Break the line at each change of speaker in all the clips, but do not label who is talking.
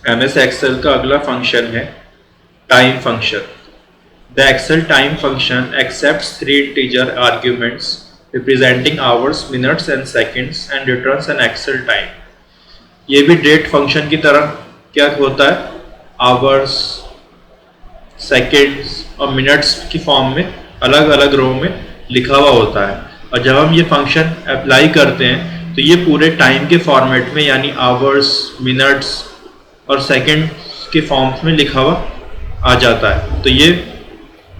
MS Excel का अगला function है time function. The Excel time function accepts 3 integer arguments representing hours, minutes and seconds and returns an Excel time. ये भी date function की तरह क्या होता है, आवर्स, सेकंड्स और मिनट्स की फॉर्म में अलग अलग रो में लिखा हुआ होता है। और जब हम ये फंक्शन अप्लाई करते हैं तो ये पूरे टाइम के फॉर्मेट में यानी आवर्स, मिनट्स और सेकंड्स के फॉर्म्स में लिखा हुआ आ जाता है। तो ये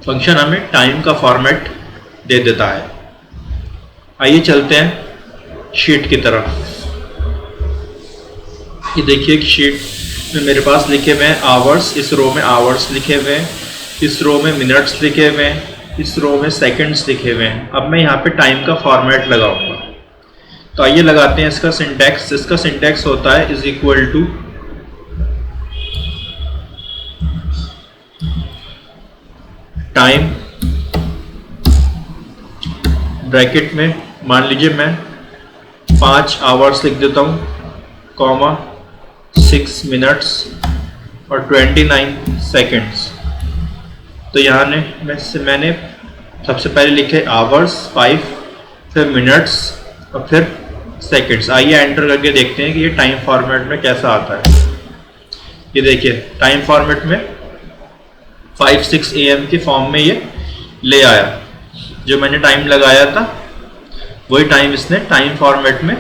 फंक्शन हमें टाइम का फॉर्मेट दे देता है। आइए चलते हैं शीट की तरफ। ये देखिए एक शीट में मेरे पास लिखे हुए हैं आवर्स, इस रो में आवर्स लिखे हुए हैं, इस रो में मिनट्स लिखे हुए हैं, इस रो में सेकंड्स लिखे हुए हैं। अब मैं यहाँ पे टाइम का फॉर्मेट लगाऊंगा। तो आइए लगाते हैं इसका सिंटैक्स। इसका सिंटैक्स होता है is equal to time, bracket में मान लीजिए मैं 5 आवर्स लिख देता हूँ, कॉमा 6 मिनट्स और 29 सेकंड्स। तो यहाँ मैंने सबसे पहले लिखे आवर्स 5, फिर मिनट्स और फिर सेकंड्स। आइए एंटर करके देखते हैं कि ये टाइम फॉर्मेट में कैसा आता है। ये देखिए टाइम फॉर्मेट में 5-6 AM के फॉर्म में ये ले आया। जो मैंने टाइम लगाया था वही टाइम इसने टाइम फॉर्मेट में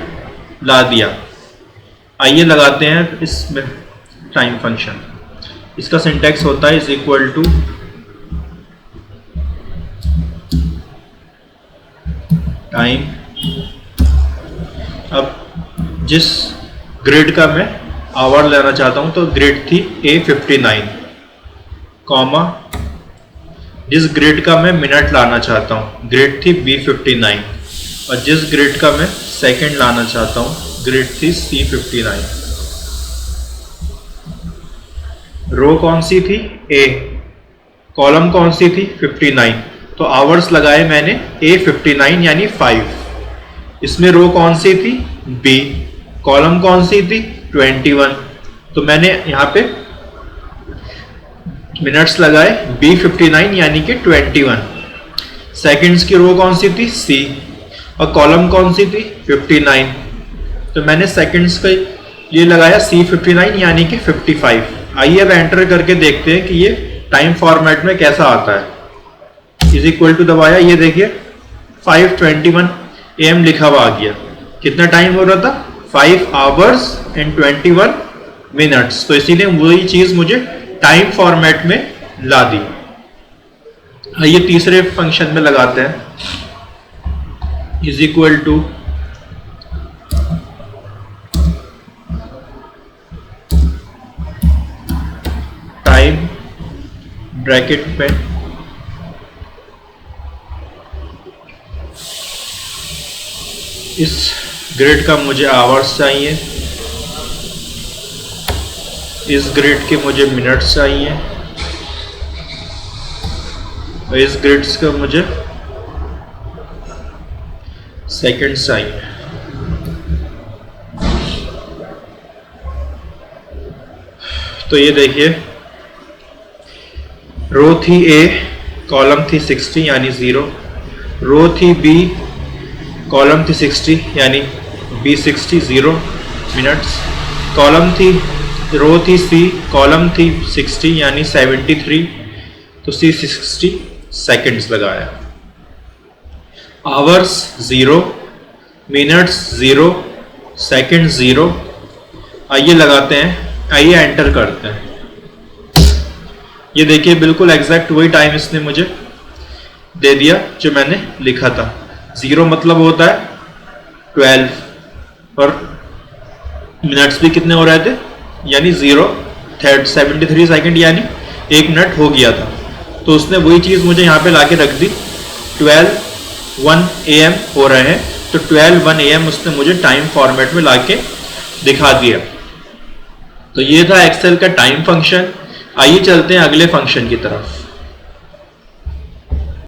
ला दिया। आइए लगाते हैं इसमें टाइम फंक्शन। इसका सिंटैक्स होता है इज इक्वल टू टाइम। अब जिस ग्रिड का मैं आवर लेना चाहता हूं तो ग्रिड थी A59, कॉमा जिस ग्रिड का मैं मिनट लाना चाहता हूं ग्रिड थी B59, और जिस ग्रिड का मैं सेकंड लाना चाहता हूं ग्रिड थी C59। रो कौन सी थी? A। कॉलम कौन सी थी? 59। तो आवर्स लगाए मैंने A59 यानी 5। इसमें रो कौन सी थी? B। कॉलम कौन सी थी? 21। तो मैंने यहाँ पे मिनट्स लगाए B59 यानी कि 21। सेकंड्स की रो कौन सी थी? C। और कॉलम कौन सी थी? 59। तो मैंने सेकंड्स का ये लगाया C59 यानी कि 55। आइए अब एंटर करके देखते हैं कि ये टाइम फॉर्मेट में कैसा आता है। इज इक्वल टू दबाया, ये देखिए 5:21 AM लिखा हुआ आ गया। कितना टाइम हो रहा था? 5 आवर्स एंड 21 मिनट्स। तो इसीलिए वही चीज मुझे टाइम फॉर्मेट में ला दी। आइए तीसरे फंक्शन में लगाते हैं। Is equal to time, bracket में इस ग्रिड का मुझे आवर्स चाहिए, इस ग्रिड के मुझे मिनट्स चाहिए और इस ग्रिड्स का मुझे सेकंड्स चाहिए। तो ये देखिए रो थी A, कॉलम थी 60 यानी 0, रो थी B, कॉलम थी 60 यानी B60 0 मिनट्स, रो थी C, कॉलम थी 60 यानी 73, तो C60 सेकंड्स लगाया। Hours 0, minutes 0, second 0। आइए लगाते हैं, आइए एंटर करते हैं। ये देखिए बिल्कुल एग्जैक्ट वही टाइम इसने मुझे दे दिया जो मैंने लिखा था। 0 मतलब होता है 12 और मिनट्स भी कितने हो रहे थे यानी 73 सेकंड यानी 1 मिनट हो गया था। तो उसने वही चीज़ मुझे यहाँ पे लाके रख दी। 12:01 AM हो रहे हैं, तो 12:01 AM उसने मुझे टाइम फॉर्मेट में लाके दिखा दिया। तो ये था एक्सेल का टाइम फंक्शन। आइए चलते हैं अगले फंक्शन की तरफ।